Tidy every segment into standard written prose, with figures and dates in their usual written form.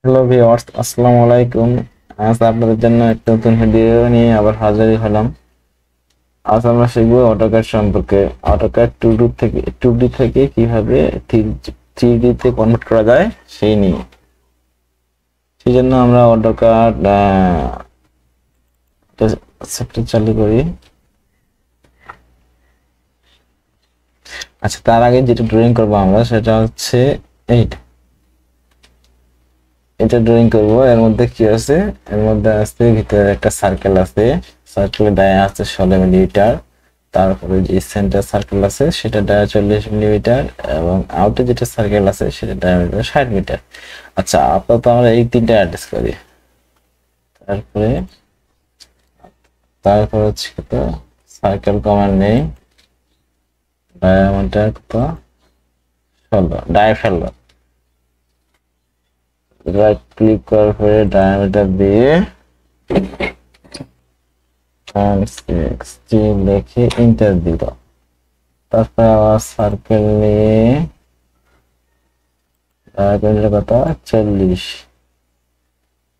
Hello viewers, আসসালামু আলাইকুম। আজ আপনাদের জন্য একটা নতুন ভিডিও নিয়ে আবার হাজির হলাম। আজ আমরা শিখবো অটোক্যাড সম্পর্কে। অটোক্যাড টু ডি থেকে কিভাবে থ্রি ডি তে কনভার্ট করা যায় সেই নিয়ে। সেই জন্য আমরা অটোক্যাড সেক্টর চালু করি। আচ্ছা, তার আগে যেটা ড্রয়িং করবো আমরা সেটা হচ্ছে এইটা। এটা ড্রয়িং করব। এর মধ্যে কি আছে? এর মধ্যে আছে ভিতরে একটা সার্কেল আছে। সার্কেলের ডায়া আছে 16 মিলিমিটার। তারপরে যে সেন্টার সার্কেল আছে সেটা ডায়া 40 মিলিমিটার, এবং আউটে যেটা সার্কেল আছে সেটা ডায়ামিটার 60 মিটার। আচ্ছা, আপাতত আমরা এই তিনটা অ্যাড্রেস করি। তারপরে তারপর হচ্ছে কত, সার্কেল কমান্ড নেই, ডায়ামিটার কত, 16 রাইট ক্লিক করার পরে ডায়ামিটার দিয়ে 60 লিখে এন্টার দিব। তারপরে আবার সার্কেল নিয়ে কত, 40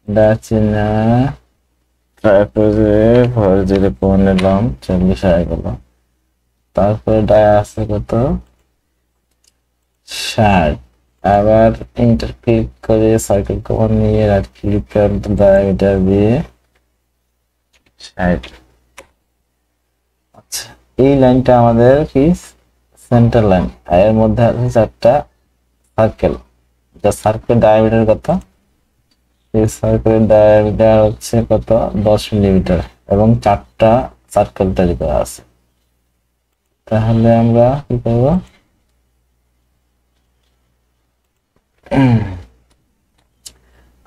ডাচিনা। তারপরে ভর জিরে পর নিলাম, 40 হয়ে গেল। তারপরে ডায়া আছে কত, 60। আবার এন্টার ক্লিক করে সার্কেল কমান্ড নিয়ে রাইট ক্লিক করে ডায়ামিটার দিয়ে 60। আচ্ছা, এই লাইনটা আমাদের কি সেন্টার লাইন। এর মধ্যে আছে 4টা সার্কেল। যা সার্কেল ডায়ামিটার কত, এই সার্কেলের ডায়ামিটার হচ্ছে কত, 10 মিলিমিটার, এবং 4টা সার্কেল তৈরি করা আছে। তাহলে আমরা কি করব,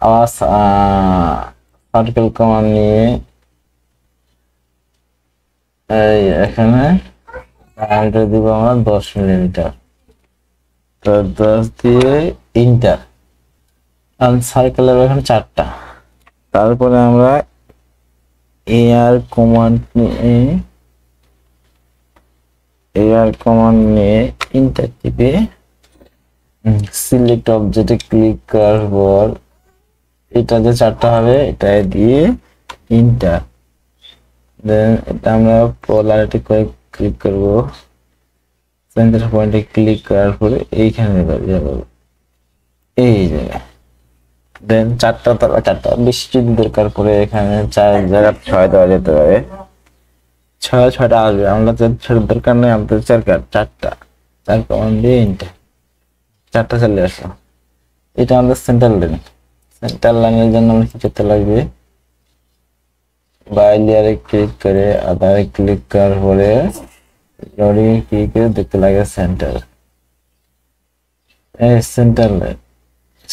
আবার সার্কেল কমান্ড নিয়ে এখানে ডায়ামিটার দিব আমরা 10 মিলিমিটার। তো 10 দিয়ে ইন্টার, সার্কেলের এখানে 4টা। তারপরে আমরা এআর কমান্ড নিয়ে ইন্টার টিপে সিলেক্ট অবজেক্টে ক্লিক করার পর এটা যে 4টা হবে এটা দিয়ে ইন্টার। দেন এটা আমরা পোলারিটি করে ক্লিক করব। সেন্টার পয়েন্টে ক্লিক করার পরে এইখানে যাব, এই জায়গায়। দেন 4টা বেশি যদি দরকার পড়ে এখানে 4 জায়গা 6 দেওয়া যেতে পারে। 6টা আসবে, আমরা 6 দরকার নেই, আমাদের 4টা। 4 কমান্ড দিয়ে ইন্টার, 4টা চলে আসলো। এটা আমাদের সেন্টার লাইন। সেন্টার লাইনের জন্য আমরা কি করতে লাগবে, বাই লেয়ারে ক্লিক করে আদারে ক্লিক করার পরে লোডিং ক্লিক করে দেখতে লাগে সেন্টার। সেন্টার লাইন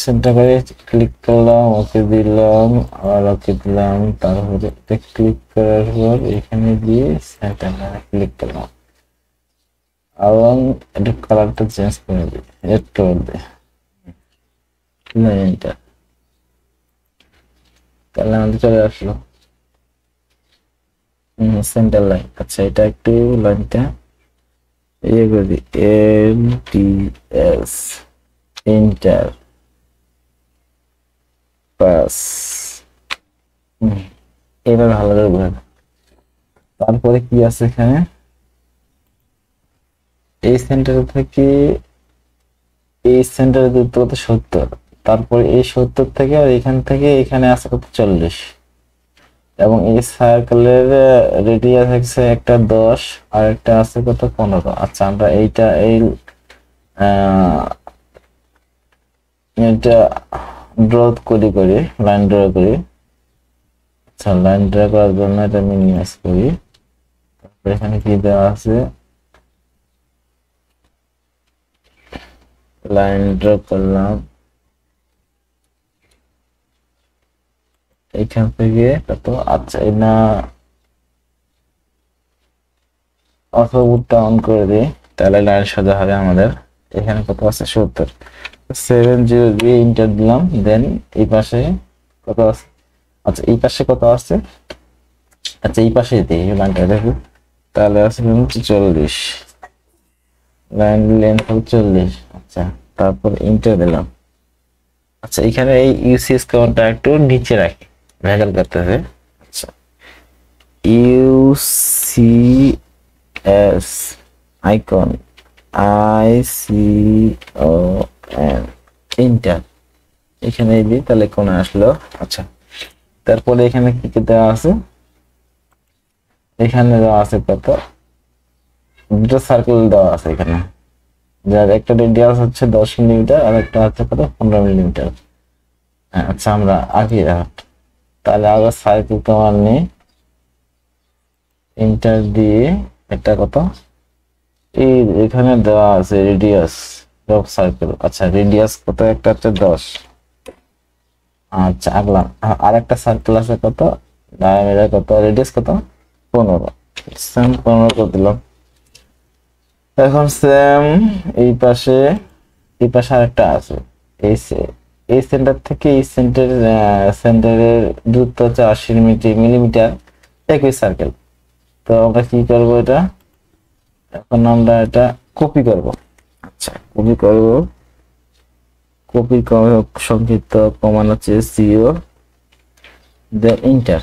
সেন্টার করে ক্লিক করলাম, ওকে দিলাম, আবার ওকে দিলাম। তারপরে এটা ক্লিক করার পর এখানে দিয়ে সেন্টার লাইনে ক্লিক করলাম, এবং এটা কালারটা চেঞ্জ করে দিই, রেড কালার দিয়ে লাইনটা। তাহলে আমাদের চলে আসলো সেন্টার লাইন। আচ্ছা, এটা একটু লাইনটা ইয়ে করে দিই, LTS এন্টার পাস। এবার ভালো করে বোঝা। তারপরে কি আছে এখানে, এই সেন্টার থেকে এই সেন্টারের দূরত্ব কত, 70। তারপরে এই 70 থেকে আর এখান থেকে এখানে আছে কত, 40। এবং এই সার্কেলের রেডিয়াস আছে একটা 10, আর একটা আছে কত, 15। আচ্ছা, আমরা এটা ড্র করি, লাইন ড্র করি। আচ্ছা, লাইন ড্র করার জন্য এটা মিনিমাইজ করি। তারপর এখানে কি দেওয়া আছে, লাইন ড্র করলাম এখান থেকে কত। আচ্ছা, এটা অটোবোর্ডটা অন করে দিই, তাহলে লাইন সোজা হবে আমাদের। এখানে কত আছে, 70। 70 দিয়ে ইন্টার দিলাম। দেন এই পাশে কত আছে, আচ্ছা এই পাশে কত আছে, আচ্ছা এই পাশে দিই লাইনটা দেখি, তাহলে আছে 40। লাইন লেন্থ হবে 40। আচ্ছা, তারপর ইন্টার দিলাম। আচ্ছা এখানে এই ইউসিএস কমান্ডটা একটু নিচে রাখি, ভ্যাকাল করতে হবে। আচ্ছা ইউসিএস আইকন ICON ইন্টার, এখানে দিই তাহলে কোন আসলো। আচ্ছা তারপরে এখানে কি কি দেওয়া আছে, এখানে দেওয়া আছে কত, দুটো সার্কেল দেওয়া আছে এখানে, যার একটা রেডিয়াস হচ্ছে 10 মিলিমিটার আর একটা হচ্ছে কত 15 মিলিমিটার। আচ্ছা আমরা আগে তাহলে আগে সার্কেল কমান্ড নিয়ে এন্টার দিয়ে এটা কত, এই এখানে দেওয়া আছে রেডিয়াস অফ সার্কেল। আচ্ছা রেডিয়াস কত, একটা হচ্ছে 10। আচ্ছা আগলাম আর একটা সার্কেল আছে কত, ডায়ামিটার কত, রেডিয়াস কত 15, সেম 15 করে দিলাম। এখন সেম এই পাশে আরেকটা আছে, এই সেন্টার থেকে এই সেন্টারের দূরত্ব হচ্ছে 80 মিলিমিটার, একই সার্কেল। তো আমরা কি করব, এটা এখন আমরা এটা কপি করব। আচ্ছা কপি করব, কপির সংক্ষিপ্ত কমান্ড হচ্ছে CO দেন এন্টার।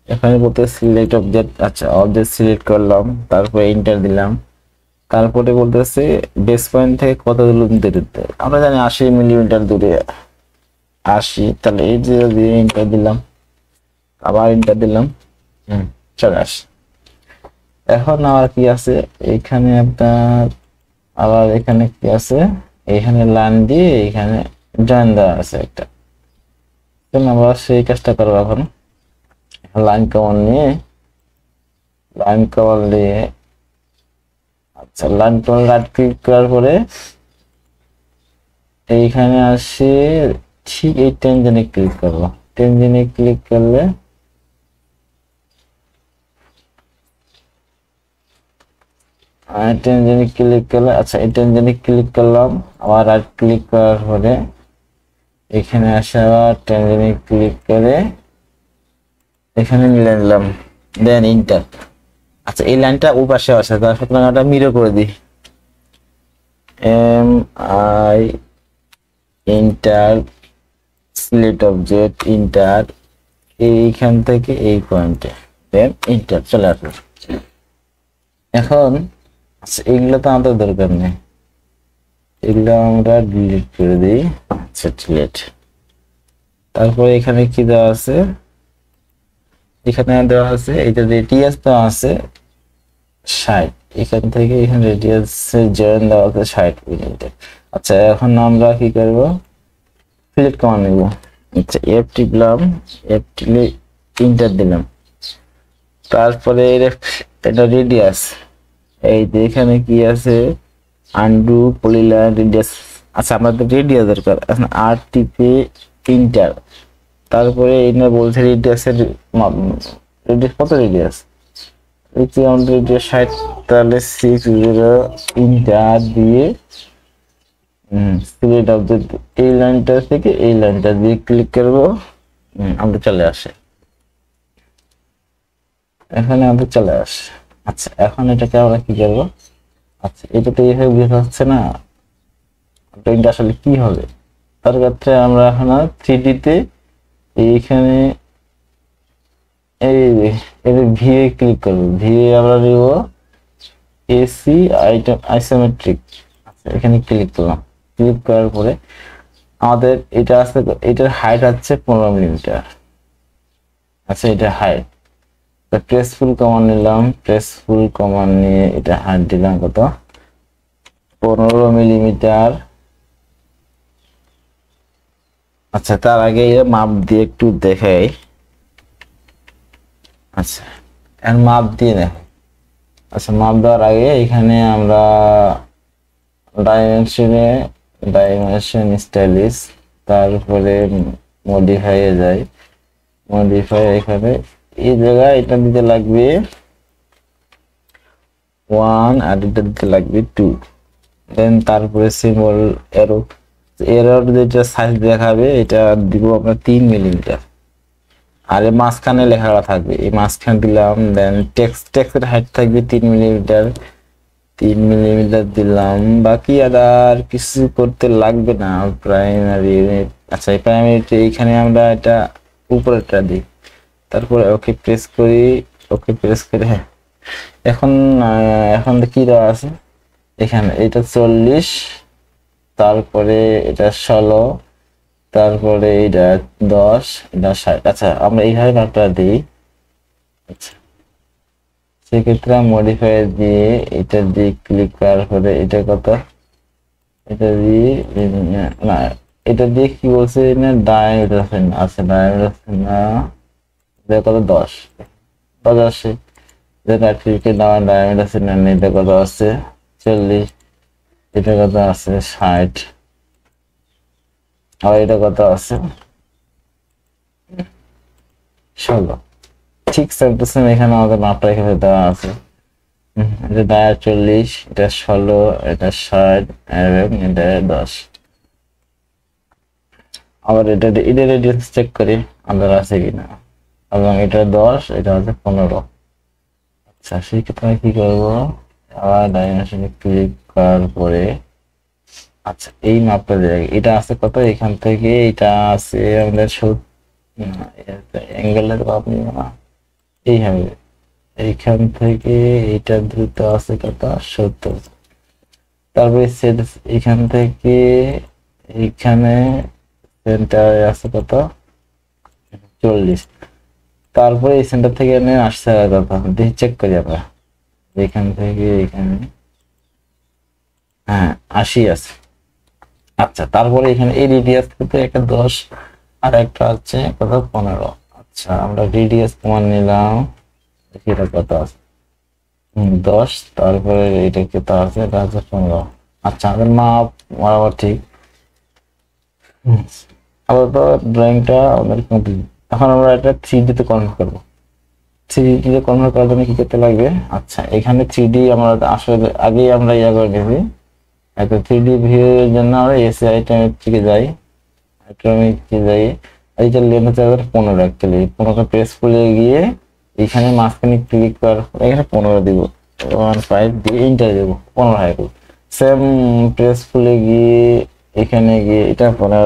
এখানে বলতে সিলেক্ট অবজেক্ট, আচ্ছা অবজেক্ট সিলেক্ট করলাম, তারপরে এন্টার দিলাম। তারপরে বলতেছে বেস পয়েন্ট থেকে কত দূরত্বে, আমরা জানি 80 মিলিমিটার দূরে 80, তাহলে এই যে এন্টার দিলাম, আবার এন্টার দিলাম, চলে আসে। এখন আবার কি আছে এখানে আপনার, আবার এখানে কি আছে, এখানে লাইন দিয়ে এখানে জয়েন দেওয়া আছে একটা, আমরা সেই কাজটা করবো। এখন লাইন কমান্ড নিয়ে আচ্ছা লাইন কমান্ড রাইট ক্লিক করার পরে এইখানে আসে, ঠিক এই টেনজেনে ক্লিক করবো। টেনজেনে ক্লিক করলে আচ্ছা এই টেনজেনে ক্লিক করলাম, আবার রাইট ক্লিক করার পরে এখানে আসে, আবার টেনজেনে ক্লিক করে এখানে মিলে নিলাম, দেন ইন্টার। আচ্ছা এই লাইনটা ওই পাশে আসে, তার সুতরাং এটা মিরর করে দিই, MI inter select object inter, এইখান থেকে এই পয়েন্টে দেন ইন্টার, চলে আসলো। এখন আচ্ছা এগুলো তো আমাদের দরকার নেই, এগুলো আমরা ডিলিট করে দিই। আচ্ছা ডিলিট। তারপরে এখানে কি দেওয়া আছে, এখানে দেওয়া আছে এটা রেডিয়াস দেওয়া আছে 60, এখান থেকে এখানে রেডিয়াস জয়েন দেওয়া আছে 60 মিলিমিটার। আচ্ছা এখন আমরা কি করব, সিলেক্ট কমান্ড নেব। আচ্ছা F টিপলাম, F টিপলে এন্টার দিলাম। তারপরে এটা রেডিয়াস, এই যে এখানে কি আছে আনডু পলিলাইন রেডিয়াস। আচ্ছা আমাদের রেডিয়াস দরকার, এখন আর টিপে এন্টার। তারপরে এটা বলছে রেডিয়াসের রেডিয়াস কত, রেডিয়াস আমাদের রেডিয়াস 60, তাহলে 60 এন্টার দিয়ে সিলেক্ট অবজেক্ট এই লাইনটা থেকে এই লাইনটা দিয়ে ক্লিক করব, আমাদের চলে আসে, এখানে আমাদের চলে আসে। আচ্ছা এখন এটাকে আমরা কি করব, আচ্ছা এটা তো এইভাবে বোঝা যাচ্ছে না, এটা আসলে কি হবে, তার ক্ষেত্রে আমরা এখন 3D তে এইখানে এই ভিএ ক্লিক করব, ভিএ আমরা নিব এসি আইটেম আইসোমেট্রিক। আচ্ছা এখানে ক্লিক করলাম, ক্লিক করার পরে আমাদের এটা আছে, এটার হাইট হচ্ছে 15 মিলিমিটার। আচ্ছা এটা হাইট, প্রেসফুল কমান্ড নিলাম, প্রেসফুল কমান্ড নিয়ে এটা হাইট দিলাম কত 15 মিলিমিটার। আচ্ছা তার আগে মাপ দিয়ে একটু দেখাই, আচ্ছা এখন মাপ দিয়ে দেখো। আচ্ছা মাপ দেওয়ার আগে এখানে আমরা ডাইমেনশন স্টাইলিশ, তারপরে মডিফাই এ যাই, মডিফাই এখানে এই জায়গায় এটা দিতে লাগবে 1 আর এটা দিতে লাগবে 2, দেন তারপরে সিম্বল এরর যেটা সাইজ দেখাবে এটা দিব আমরা 3 মিলিমিটার, আর এই মাঝখানে লেখাটা থাকবে, এই মাঝখানে দিলাম। দেন টেক্সটের হাইট থাকবে 3 মিলিমিটার, 3 মিলিমিটার দিলাম, বাকি আর কিছু করতে লাগবে না প্রাইমারি। আচ্ছা এই প্রাইমারি এইখানে আমরা এটা উপরেরটা দিই, তারপরে ওকে প্রেস করি, ওকে প্রেস করে হ্যাঁ এখন এখন কি দেওয়া আছে এখানে, এটা 40, তারপরে এটা 16, তারপরে এটা 10, এটা 60। আচ্ছা আমরা এইভাবে মাপটা দিই। আচ্ছা সেক্ষেত্রে মডিফাই দিয়ে এটা দিয়ে ক্লিক করার পরে এটা কত, এটা দিয়ে না এটা দিয়ে কি বলছে না ডায়ামিটার আছে না, আচ্ছা ডায়ামিটার আছে না, এটা কত 10 10 আসে, যেটা ঠিক ডায়ামিটার আছে না, এটা কত আছে 40, এটা কত আছে 60, আর এটা কত আছে 16। ঠিক সেম এখানে আমাদের মাপটা এখানে দেওয়া আছে। এটা দায়া 40, এটা 16, এটা 60 এবং এটা 10। আবার এটা রেডিয়াস চেক করি আলাদা আছে কিনা, এবং এটা 10, এটা হচ্ছে 15। আচ্ছা সেক্ষেত্রে আমি কি করবো, আবার ডাইমেনশনে ক্লিক করার পরে আচ্ছা এই মাপটা দেখ, এটা আছে কত, এখান থেকে এটা আছে আমাদের অ্যাঙ্গেলের আপনি না এইভাবে, এইখান থেকে এইটা দ্রুত আছে কত 70, তারপরে এখান থেকে এইখানে সেন্টারে আছে কত 40, তারপরে এই সেন্টার থেকে এনে আসছে কত দেখি চেক করি আমরা, এখান থেকে এখানে হ্যাঁ 80 আছে। আচ্ছা তারপরে এখানে এই রেডিয়াস থেকে একটা 10 আর একটা আছে কত 15। আচ্ছা আমরা রেডিয়াস প্রমাণ নিলাম, দেখি এটা কত আছে 10, তারপরে এটা কত আছে, এটা আছে 15। আচ্ছা আমাদের মাপ বরাবর ঠিক। আপাতত ড্রয়িংটা আমাদের কমপ্লিট। এখন আমরা এটা 3D তে কনভার্ট করবো। 3D তে কনভার্ট করার জন্য কি করতে লাগবে, আচ্ছা এখানে 3D আমরা আসলে আগেই আমরা ইয়া করে নিয়েছি, একটা 3D ভিউ এর জন্য আমরা এসি আইটেমের যাই, আইটেমে যাই, এইটা লেন্থ হচ্ছে 15 অ্যাকচুয়ালি 15টা প্রেস করে গিয়ে এখানে মাঝখানে ক্লিক করার এখানে 15 দিব, 15 দিয়ে এন্টার দেব, 15 হয়ে গেল। সেম প্রেস খুলে গিয়ে এখানে গিয়ে এটা 15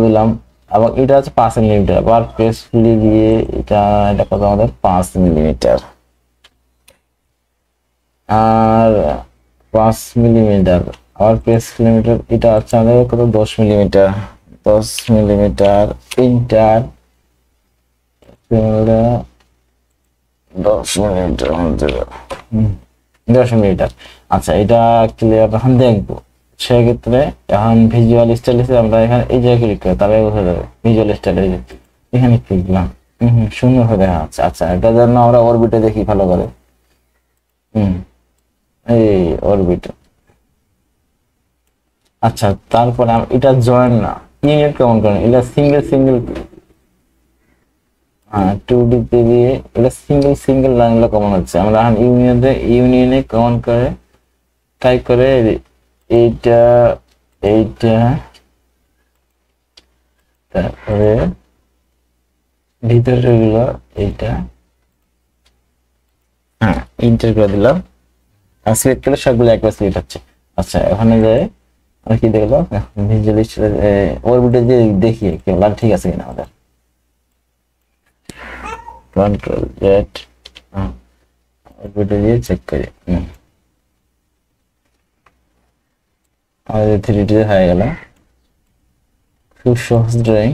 দিলাম, এবং এটা হচ্ছে 5 মিলিমিটার, আবার প্রেস খুলে গিয়ে এটা কত আমাদের 5 মিলিমিটার, আর 5 মিলিমিটার আর প্রেস কিলোমিটার, এটা হচ্ছে আমাদের কত 10 মিলিমিটার, 10 মিলিমিটার ইন্টার 10 মিলিমিটার আমাদের 10 মিলিমিটার। আচ্ছা এটা অ্যাকচুয়ালি এখন দেখবো, সেক্ষেত্রে এখন ভিজুয়াল স্টাইলিশে আমরা এখানে এই জায়গায় ক্লিক করি, তাহলে বোঝা যাবে ভিজুয়াল স্টাইলিশ এখানে ক্লিক দিলাম, সুন্দর হয়ে দেখা যাচ্ছে। আচ্ছা এটার জন্য আমরা অরবিটে দেখি ভালো করে, এই অরবিট। আচ্ছা তারপরে এটা জয়েন না, ইউনিট কেমন করেন, এটা সিঙ্গেল সিঙ্গেল 2D তে দিয়ে এটা সিঙ্গেল সিঙ্গেল লাইনগুলো কমন হচ্ছে, আমরা এখন ইউনিয়নে কমন করে টাইপ করে এইটা এইটা, তারপরে ভিতরে গুলো এইটা ইন্টার করে দিলাম, আর সিলেক্ট করলে সবগুলো একবার সিলেক্ট হচ্ছে। আচ্ছা ওখানে যায় আমি কি দেখলাম ভিজুয়ালিস্ট অরবিটে যে দেখি কেবল ঠিক আছে কিনা, আমাদের কন্ট্রোল জেড অরবিটে দিয়ে চেক করি, আমাদের 3D হয়ে গেল, খুব সহজ ড্রয়িং।